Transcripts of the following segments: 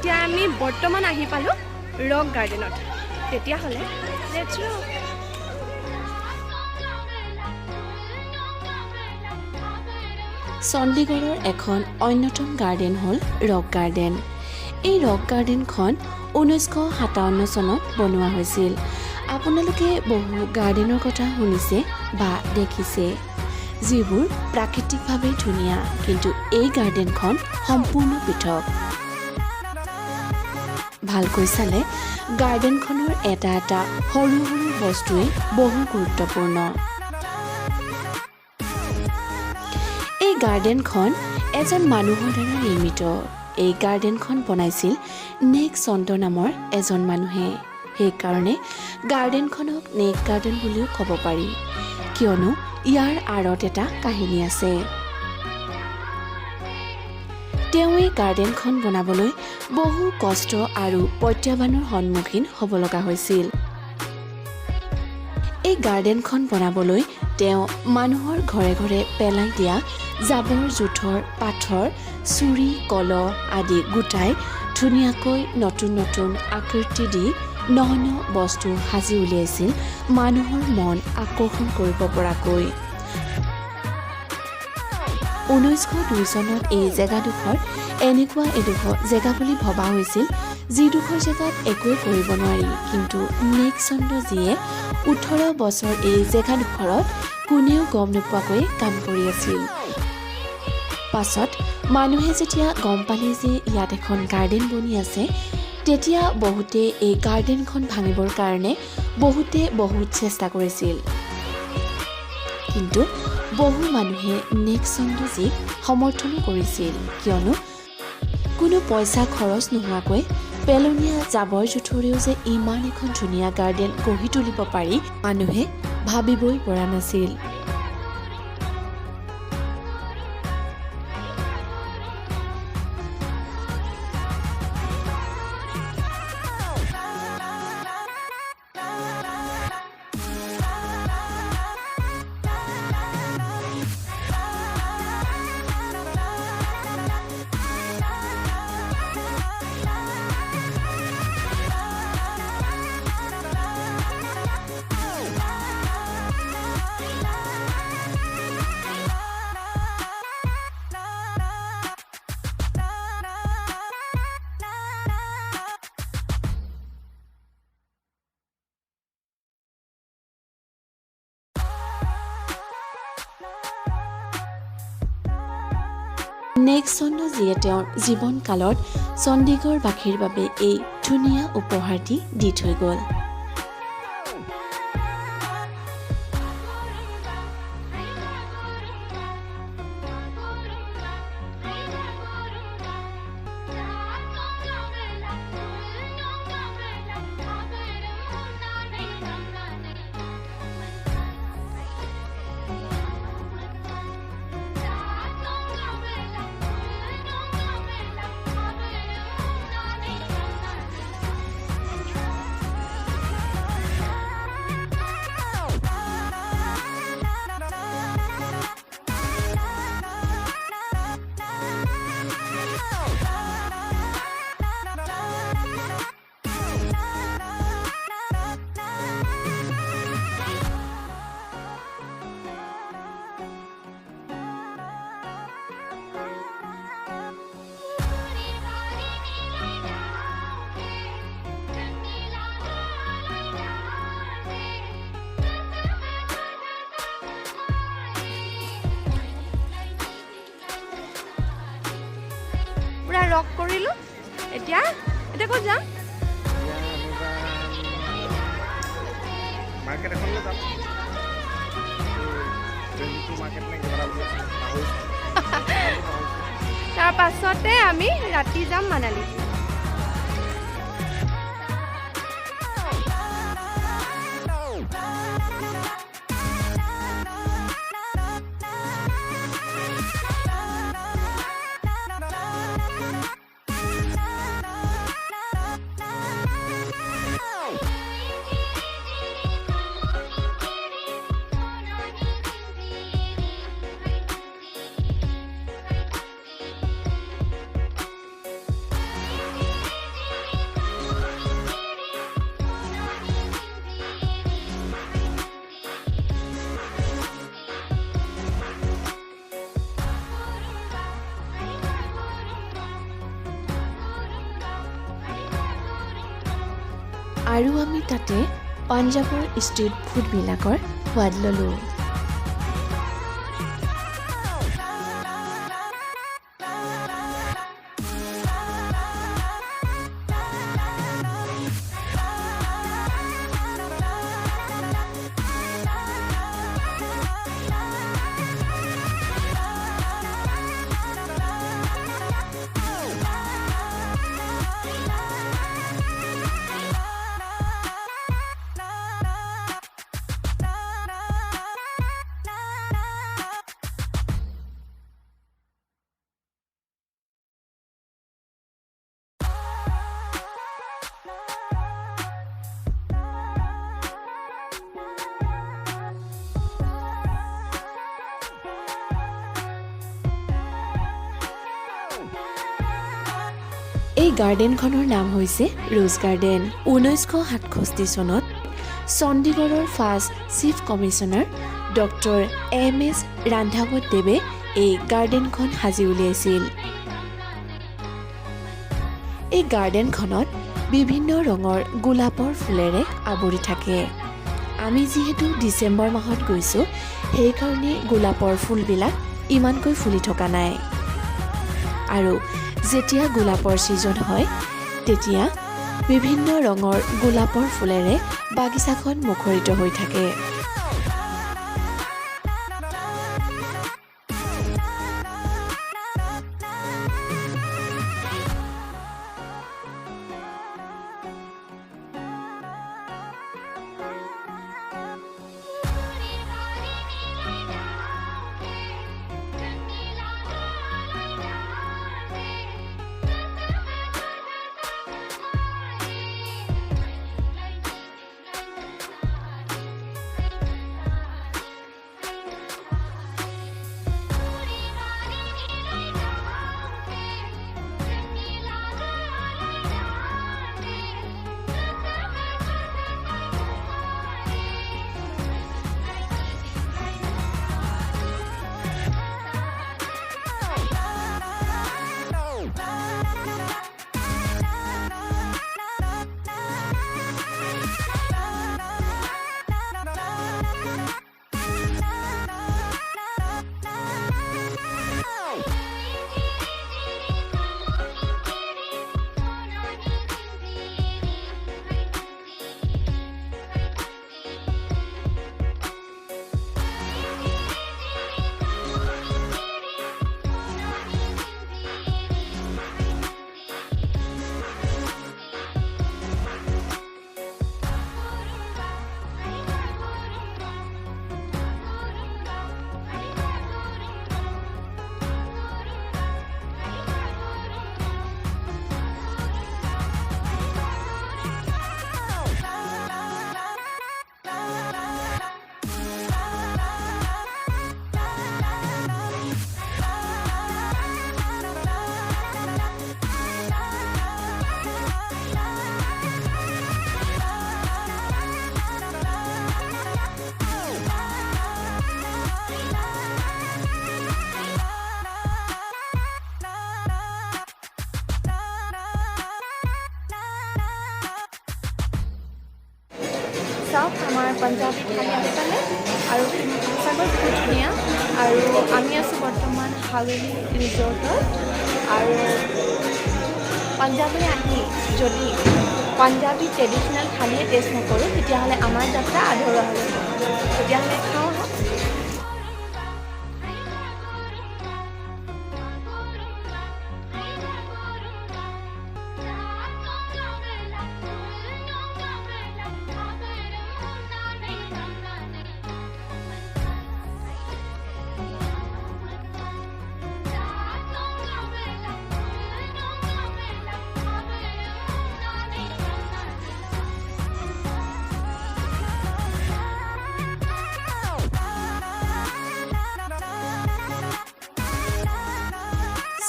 এতিয়া আমি বৰ্তমান আহি পালোঁ ৰক গাৰ্ডেনত। তেতিয়াহ'লে লেটছ ৰক। চণ্ডীগড়ৰ এখন অন্যতম গাৰ্ডেন হ'ল ৰক গাৰ্ডেন। এই ৰক গাৰ্ডেনখন 1957 চনত বনোৱা হৈছিল। আপোনালোকে বহু গাৰ্ডেনৰ কথা শুনিছে বা দেখিছে, যিবোৰ প্ৰাকৃতিকভাৱে ধুনীয়া, কিন্তু এই গাৰ্ডেনখন সম্পূৰ্ণ পৃথক। ভালকৈ চালে গাৰ্ডেনখনৰ এটা এটা সৰু সৰু বস্তুৱে বহু গুৰুত্বপূৰ্ণ। এই গাৰ্ডেনখন এজন মানুহৰ দ্বাৰা নিৰ্মিত। এই গাৰ্ডেনখন বনাইছিল নেক চন্দ নামৰ এজন মানুহে। সেইকাৰণে গাৰ্ডেনখনক নেক গাৰ্ডেন বুলিও ক'ব পাৰি, কিয়নো ইয়াৰ আঁৰত এটা কাহিনী আছে। তেওঁ এই গাৰ্ডেনখন বনাবলৈ বহু কষ্ট আৰু প্ৰত্যাহ্বানৰ সন্মুখীন হ'ব লগা হৈছিল। এই গাৰ্ডেনখন বনাবলৈ তেওঁ মানুহৰ ঘৰে ঘৰে পেলাই দিয়া জাবৰ জোঁথৰ, পাথৰ, চুৰি, কলহ আদি গোটাই ধুনীয়াকৈ নতুন নতুন আকৃতি দি ন ন বস্তু সাজি উলিয়াইছিল মানুহৰ মন আকৰ্ষণ কৰিব পৰাকৈ। 1902 চনত এই জেগাডোখৰ এনেকুৱা এডোখৰ জেগা বুলি ভবা হৈছিল, যিডোখৰ জেগাত একোৱে কৰিব নোৱাৰি, কিন্তু নেক চন্দজীয়ে 18 বছৰ এই জেগাডোখৰত কোনেও গম নোপোৱাকৈ কাম কৰি আছিল। পাছত মানুহে যেতিয়া গম পালে যে ইয়াত এখন গাৰ্ডেন বনি আছে, তেতিয়া বহুতে এই গাৰ্ডেনখন ভাঙিবৰ কাৰণে বহুত চেষ্টা কৰিছিল, কিন্তু বহু মানুহে নেক চন্দজীক সমৰ্থনো কৰিছিল, কিয়নো কোনো পইচা খৰচ নোহোৱাকৈ পেলনীয়া জাবৰ জোঁথৰেও যে ইমান এখন ধুনীয়া গাৰ্ডেন গঢ়ি তুলিব পাৰি, মানুহে ভাবিবই পৰা নাছিল। নেক চন্দজীয়ে তেওঁৰ জীৱনকালত চণ্ডীগড়বাসীৰ বাবে এই ধুনীয়া উপহাৰটি দি থৈ গ'ল। ৰক কৰিলোঁ। এতিয়া ক'ত যাম? মাৰ্কেট এখনলৈ যাম। তাৰ পাছতে আমি ৰাতি যাম মানালী। আৰু আমি তাতে পাঞ্জাৱৰ ষ্ট্ৰীট ফুডবিলাকৰ সোৱাদ ল'লোঁ। এই গাৰ্ডেনখনৰ নাম হৈছে ৰোজ গাৰ্ডেন। 1967 চনত চণ্ডীগড়ৰ first chief commissioner doctor MS ৰান্ধাৱত দেৱে এই গাৰ্ডেনখন সাজি উলিয়াইছিল। এই গাৰ্ডেনখনত বিভিন্ন ৰঙৰ গোলাপৰ ফুলেৰে আৱৰি থাকে। আমি যিহেতু ডিচেম্বৰ মাহত গৈছোঁ, সেইকাৰণে গোলাপৰ ফুলবিলাক ইমানকৈ ফুলি থকা নাই। আৰু যেতিয়া গোলাপৰ ছিজন হয়, তেতিয়া বিভিন্ন ৰঙৰ গোলাপৰ ফুলেৰে বাগিচাখন মুখৰিত হৈ থাকে। চাওক, আমাৰ পাঞ্জাবী থালি আহি পালে আৰু সঁচাকৈ বহুত ধুনীয়া। আৰু আমি আছোঁ বৰ্তমান হাৱেলি ৰিজৰ্টত। আৰু পাঞ্জাৱলৈ আহি যদি পাঞ্জাবী ট্ৰেডিশ্যনেল থালিয়ে টেষ্ট নকৰোঁ, তেতিয়াহ'লে আমাৰ যাত্ৰা আধৰুৱা হ'ব। তেতিয়াহ'লে খাওঁ আহক।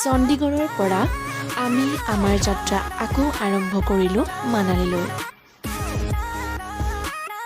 চণ্ডীগড়ৰ পৰা আমি আমাৰ যাত্ৰা আকৌ আৰম্ভ কৰিলোঁ মানালীলৈ।